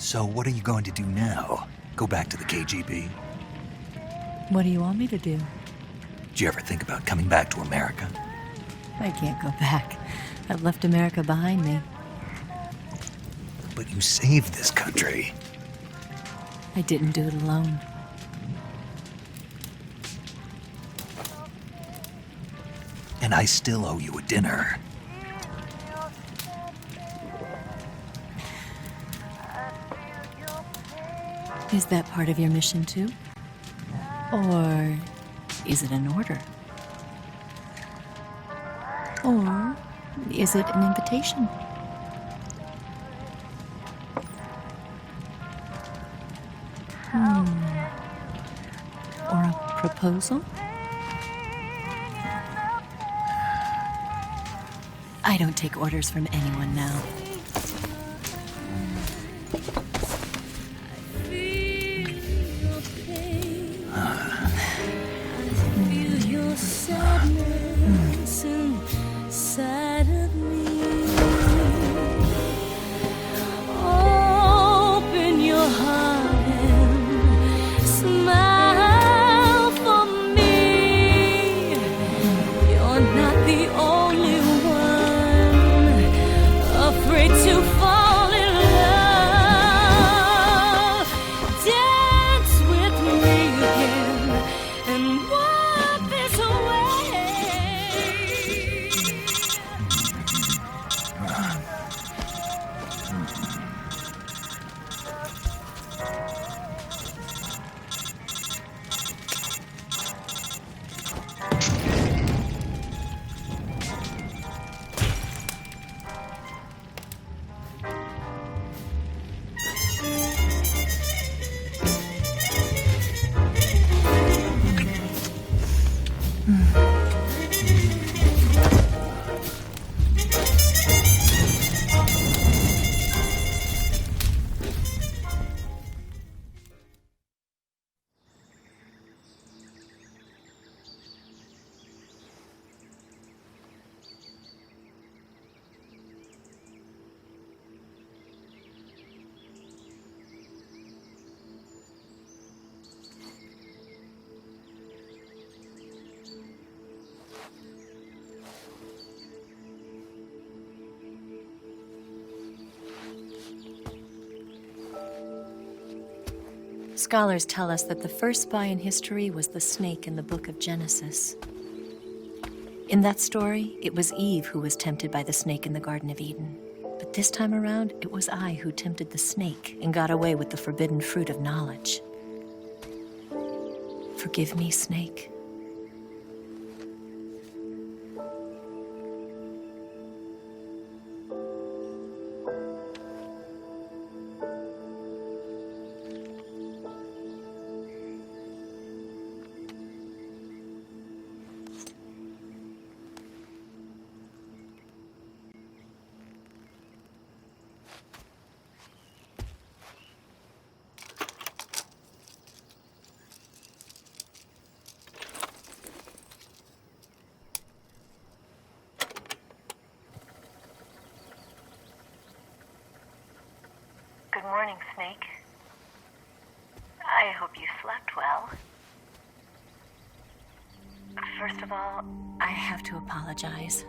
So what are you going to do now? Go back to the KGB? What do you want me to do? Did you ever think about coming back to America? I can't go back. I've left America behind me. But you saved this country. I didn't do it alone. And I still owe you a dinner. Is that part of your mission too? Or is it an order? Or is it an invitation? Or a proposal? I don't take orders from anyone now. Scholars tell us that the first spy in history was the snake in the book of Genesis. In that story, it was Eve who was tempted by the snake in the Garden of Eden. But this time around, it was I who tempted the snake and got away with the forbidden fruit of knowledge. Forgive me, snake. Good morning, Snake. I hope you slept well. First of all, I have to apologize.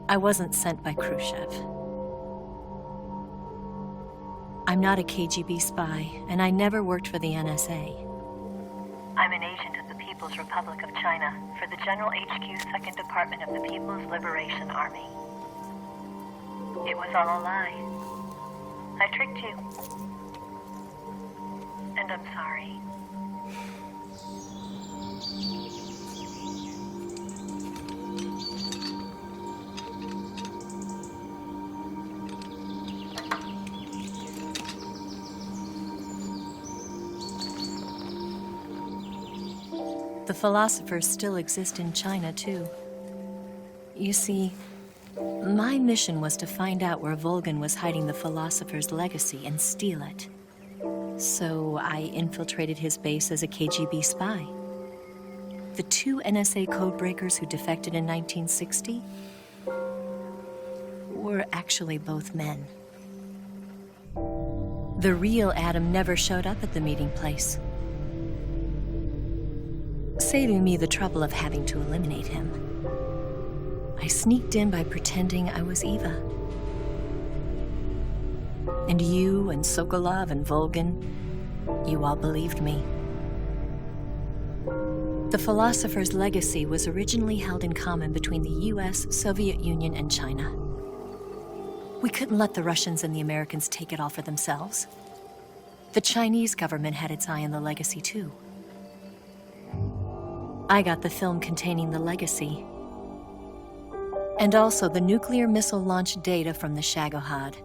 I wasn't sent by Khrushchev. I'm not a KGB spy, and I never worked for the NSA. I'm an agent of the People's Republic of China for the General HQ 2nd Department of the People's Liberation Army. It was all a lie. I tricked you. And I'm sorry. The philosophers still exist in China, too. You see, my mission was to find out where Volgin was hiding the philosopher's legacy and steal it. So I infiltrated his base as a KGB spy. The two NSA codebreakers who defected in 1960 were actually both men. The real Adam never showed up at the meeting place, saving me the trouble of having to eliminate him. I sneaked in by pretending I was Eva. And you and Sokolov and Volgin, you all believed me. The philosopher's legacy was originally held in common between the US, Soviet Union, and China. We couldn't let the Russians and the Americans take it all for themselves. The Chinese government had its eye on the legacy too. I got the film containing the legacy, and also the nuclear missile launch data from the Shagohod.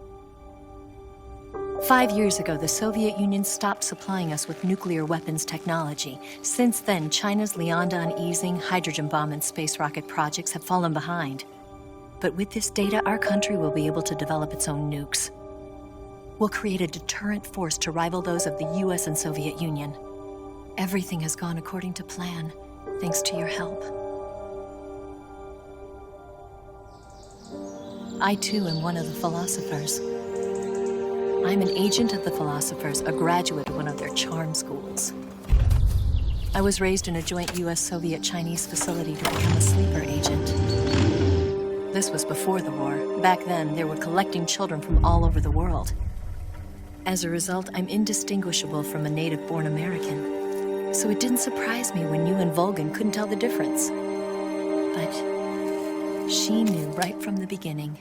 5 years ago, the Soviet Union stopped supplying us with nuclear weapons technology. Since then, China's Liaodong easing, hydrogen bomb, and space rocket projects have fallen behind. But with this data, our country will be able to develop its own nukes. We'll create a deterrent force to rival those of the US and Soviet Union. Everything has gone according to plan, thanks to your help. I too am one of the philosophers. I'm an agent of the philosophers, a graduate of one of their charm schools. I was raised in a joint US-Soviet-Chinese facility to become a sleeper agent. This was before the war. Back then, they were collecting children from all over the world. As a result, I'm indistinguishable from a native-born American. So it didn't surprise me when you and Volgin couldn't tell the difference. But she knew right from the beginning.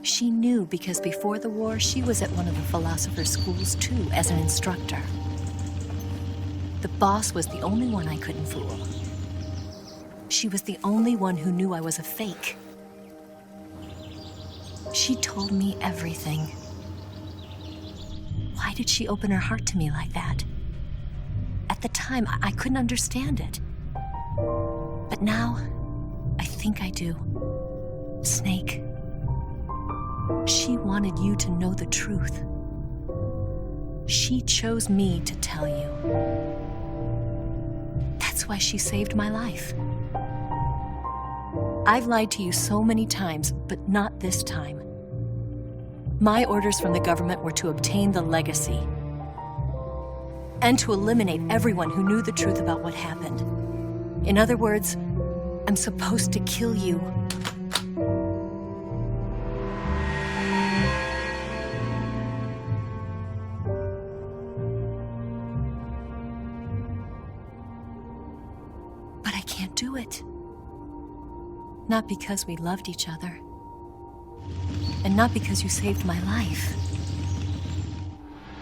She knew because before the war, she was at one of the philosopher's schools too, as an instructor. The boss was the only one I couldn't fool. She was the only one who knew I was a fake. She told me everything. Why did she open her heart to me like that? At the time, I couldn't understand it. But now, I think I do. Snake. She wanted you to know the truth. She chose me to tell you. That's why she saved my life. I've lied to you so many times, but not this time. My orders from the government were to obtain the legacy and to eliminate everyone who knew the truth about what happened. In other words, I'm supposed to kill you. But I can't do it. Not because we loved each other. And not because you saved my life.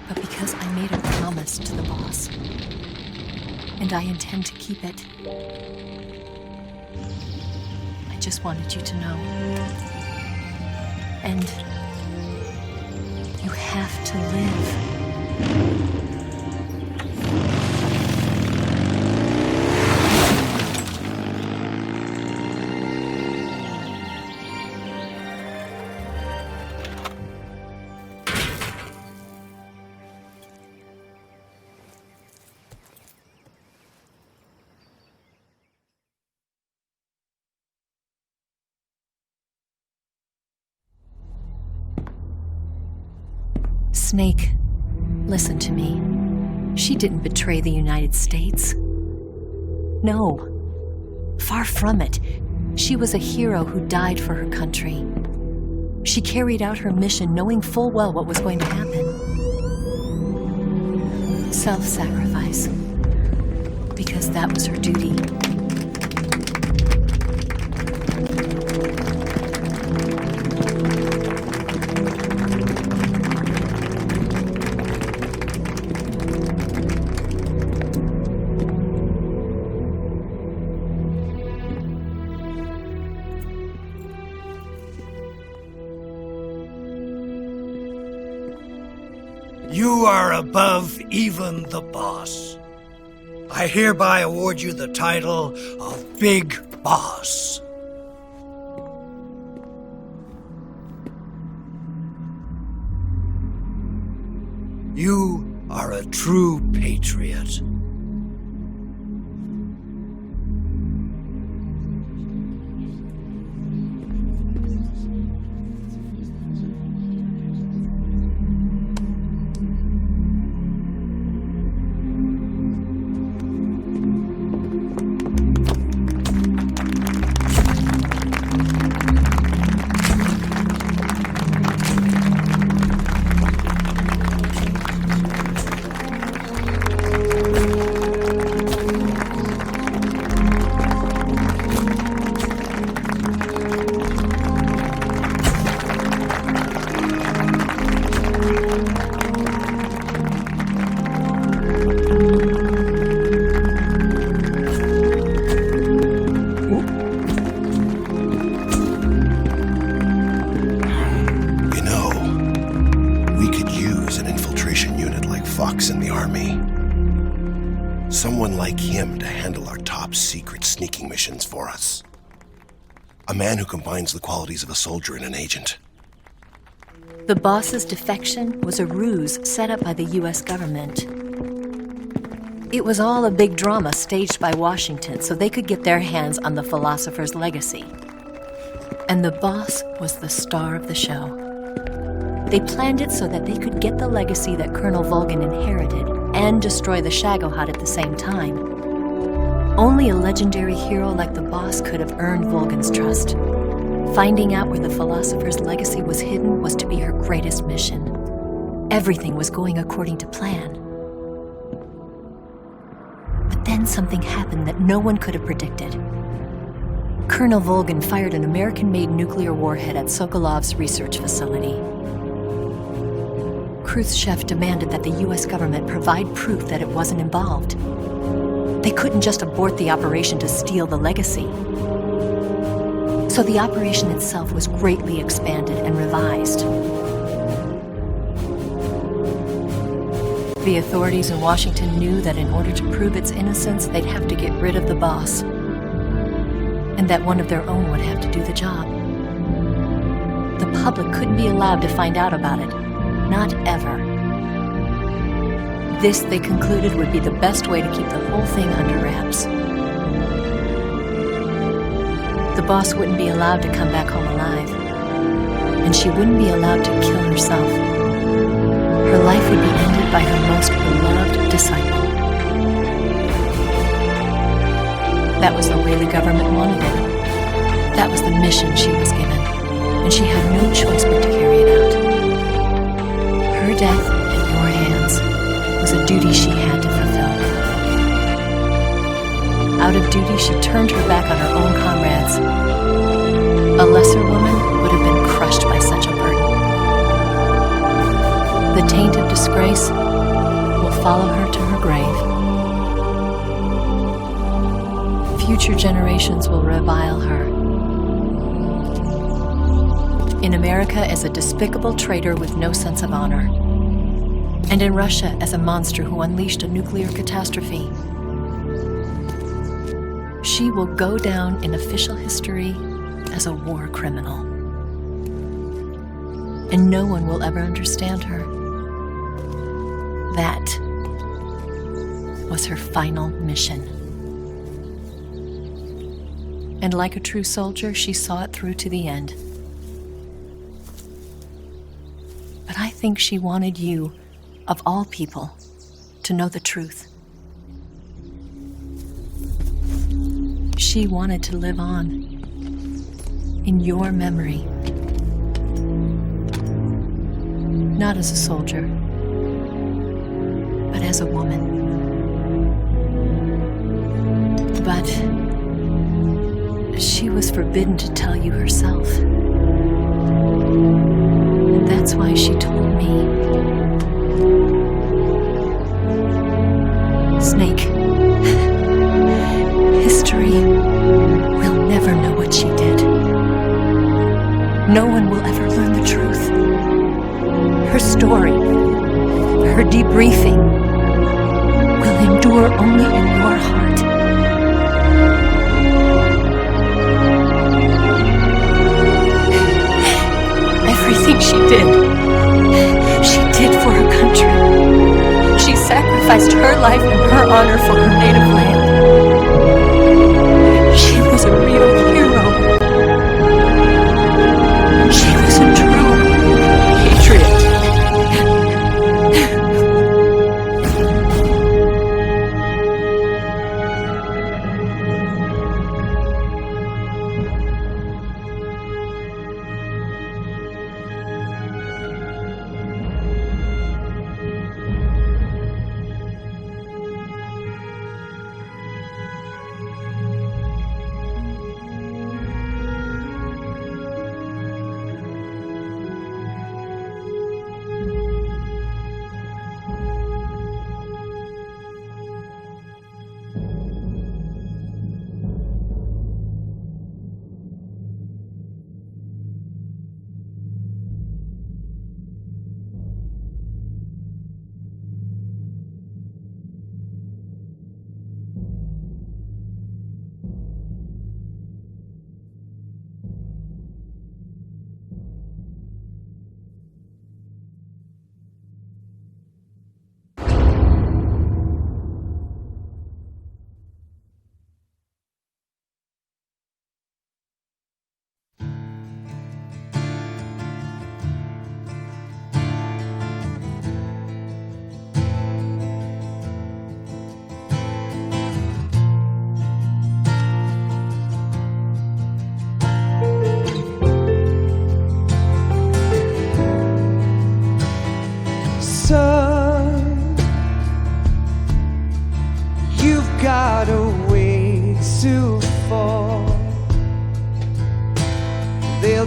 But because I made a promise to the boss. And I intend to keep it. I just wanted you to know. And you have to live. Snake, listen to me. She didn't betray the United States. No. Far from it. She was a hero who died for her country. She carried out her mission knowing full well what was going to happen. Self-sacrifice. Because that was her duty. You are above even the boss. I hereby award you the title of Big Boss. You are a true patriot. like him to handle our top secret sneaking missions for us. A man who combines the qualities of a soldier and an agent. The boss's defection was a ruse set up by the US government. It was all a big drama staged by Washington so they could get their hands on the philosopher's legacy. And the boss was the star of the show. They planned it so that they could get the legacy that Colonel Volgin inherited and destroy the Shagohod at the same time. Only a legendary hero like the boss could have earned Volgin's trust. Finding out where the philosopher's legacy was hidden was to be her greatest mission. Everything was going according to plan. But then something happened that no one could have predicted. Colonel Volgin fired an American-made nuclear warhead at Sokolov's research facility. Khrushchev demanded that the US government provide proof that it wasn't involved. They couldn't just abort the operation to steal the legacy. So the operation itself was greatly expanded and revised. The authorities in Washington knew that in order to prove its innocence, they'd have to get rid of the boss, and that one of their own would have to do the job. The public couldn't be allowed to find out about it. Not ever. This, they concluded, would be the best way to keep the whole thing under wraps. The boss wouldn't be allowed to come back home alive, and she wouldn't be allowed to kill herself. Her life would be ended by her most beloved disciple. That was the way the government wanted it. That was the mission she was given, and she had no choice but to carry it out. Her death in your hands was a duty she had to fulfill. Out of duty, she turned her back on her own comrades. A lesser woman would have been crushed by such a burden. The taint of disgrace will follow her to her grave. Future generations will revile her. In America as a despicable traitor with no sense of honor. And in Russia as a monster who unleashed a nuclear catastrophe. She will go down in official history as a war criminal. And no one will ever understand her. That was her final mission. And like a true soldier, she saw it through to the end. But I think she wanted you, of all people, to know the truth. She wanted to live on in your memory. Not as a soldier, but as a woman. But she was forbidden to tell you herself. And that's why she told me. Snake, history will never know what she did. No one will ever learn the truth. Her story, her debriefing, will endure only in your heart. Everything she did for her country. She sacrificed her life and her honor for her native land. She was a real hero. She was a true patriot.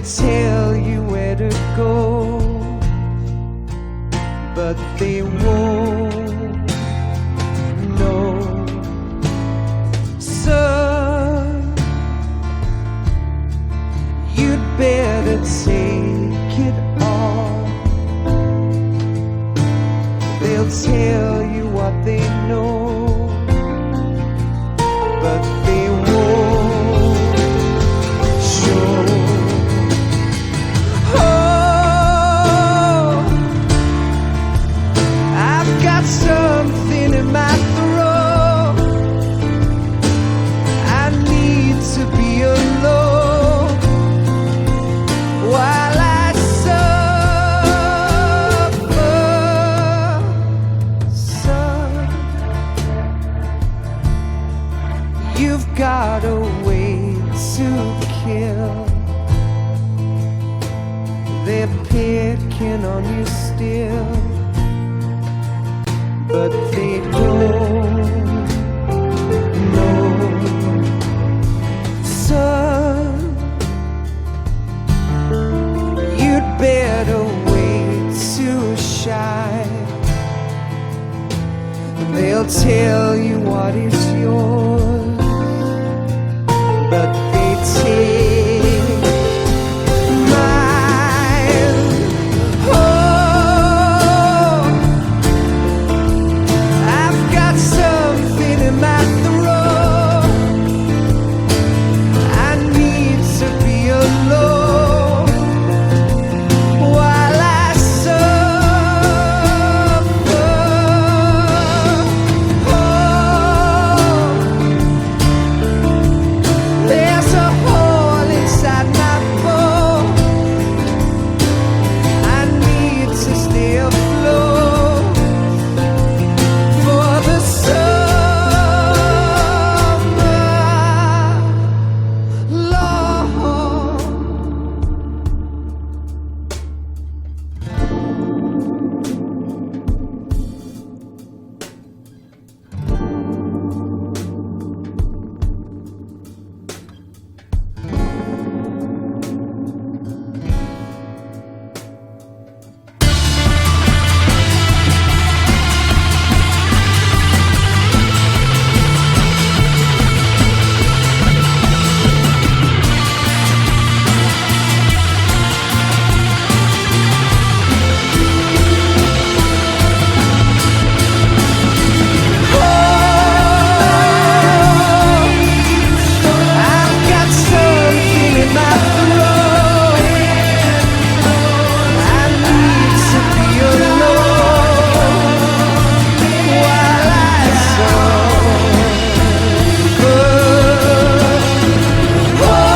tell you where to go, but they won't know. Son, you'd better take it all. They'll tell you what they know, but they won't show. Oh, I've got something in my throat. I need to be alone while I suffer. Son, you've got a way to kill. They're picking on you still, but they don't know. Son, you'd better wait to shine. They'll tell you what is yours, but they take mine. Oh, I've got something in my throat. I need to be alone while I suffer. Oh, there's a hole inside my bone. I need to stay afloat for the summer, Lord. I've got something in my throat. I need to be alone while I suffer. Oh,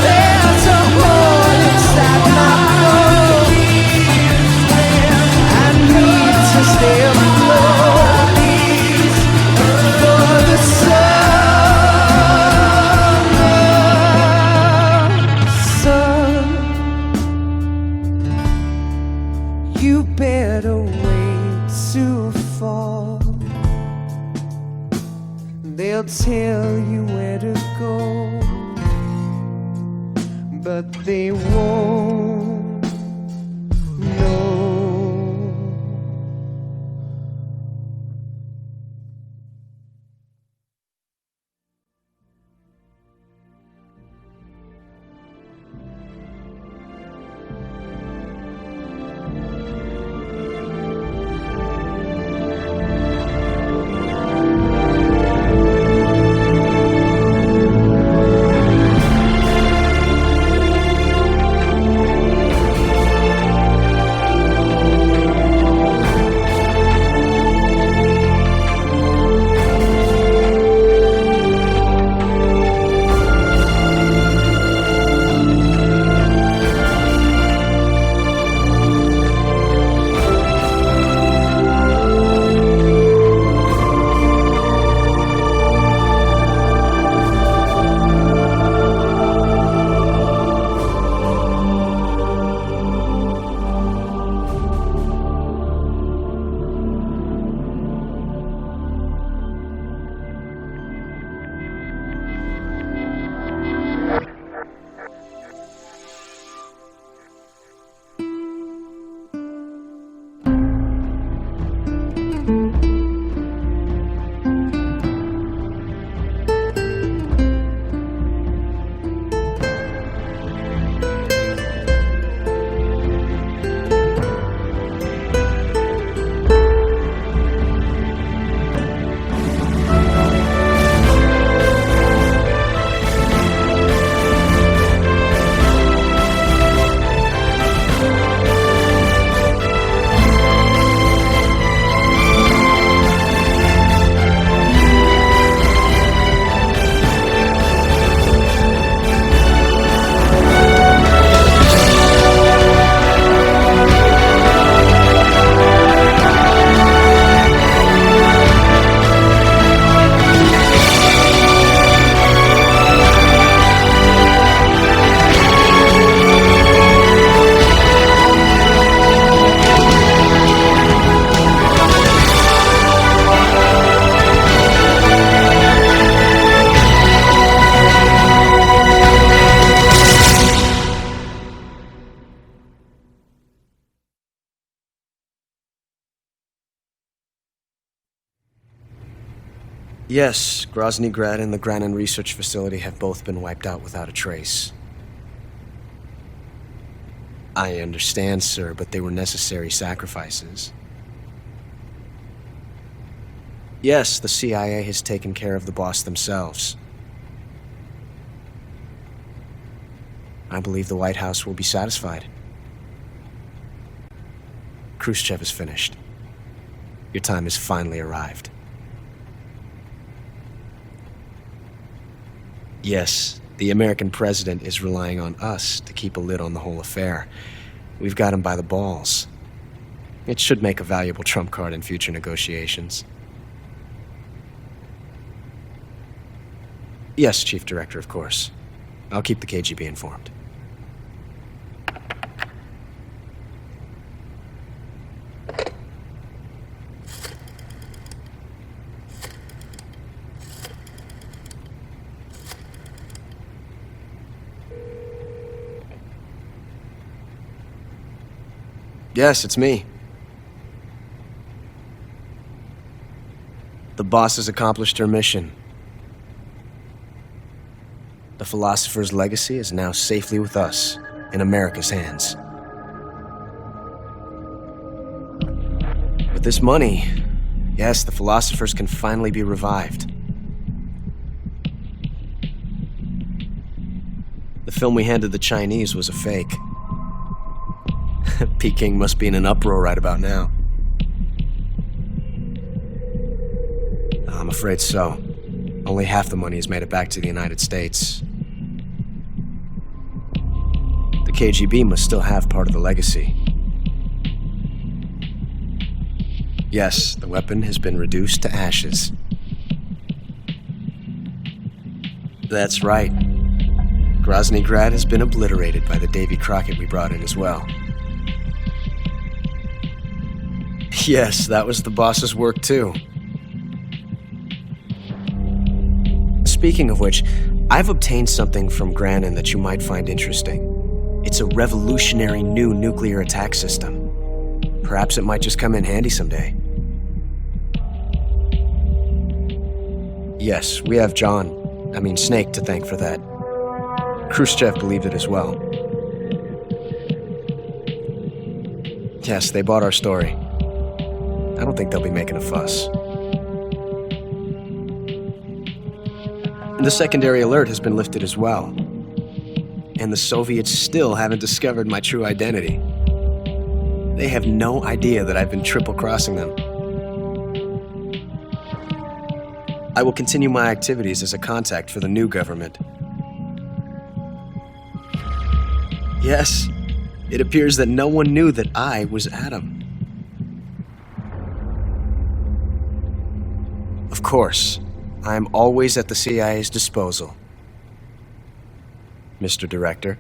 there's a hole inside my bone. I need to stay afloat for the summer. Son, you better wait to fall. They'll tell you where to go, but they won't know. Yes, Grozny Grad and the Granin Research Facility have both been wiped out without a trace. I understand, sir, but they were necessary sacrifices. Yes, the CIA has taken care of the boss themselves. I believe the White House will be satisfied. Khrushchev is finished. Your time has finally arrived. Yes, the American president is relying on us to keep a lid on the whole affair. We've got him by the balls. It should make a valuable trump card in future negotiations. Yes, Chief Director, of course. I'll keep the KGB informed. Yes, it's me. The boss has accomplished her mission. The philosopher's legacy is now safely with us, in America's hands. With this money, yes, the philosophers can finally be revived. The film we handed the Chinese was a fake. Peking must be in an uproar right about now. I'm afraid so. Only half the money has made it back to the United States. The KGB must still have part of the legacy. Yes, the weapon has been reduced to ashes. That's right. Grozny Grad has been obliterated by the Davy Crockett we brought in as well. Yes, that was the boss's work too. Speaking of which, I've obtained something from Granin that you might find interesting. It's a revolutionary new nuclear attack system. Perhaps it might just come in handy someday. Yes, we have Snake to thank for that. Khrushchev believed it as well. Yes, they bought our story. I don't think they'll be making a fuss. The secondary alert has been lifted as well. And the Soviets still haven't discovered my true identity. They have no idea that I've been triple-crossing them. I will continue my activities as a contact for the new government. Yes, it appears that no one knew that I was Adam. Of course, I am always at the CIA's disposal, Mr. Director.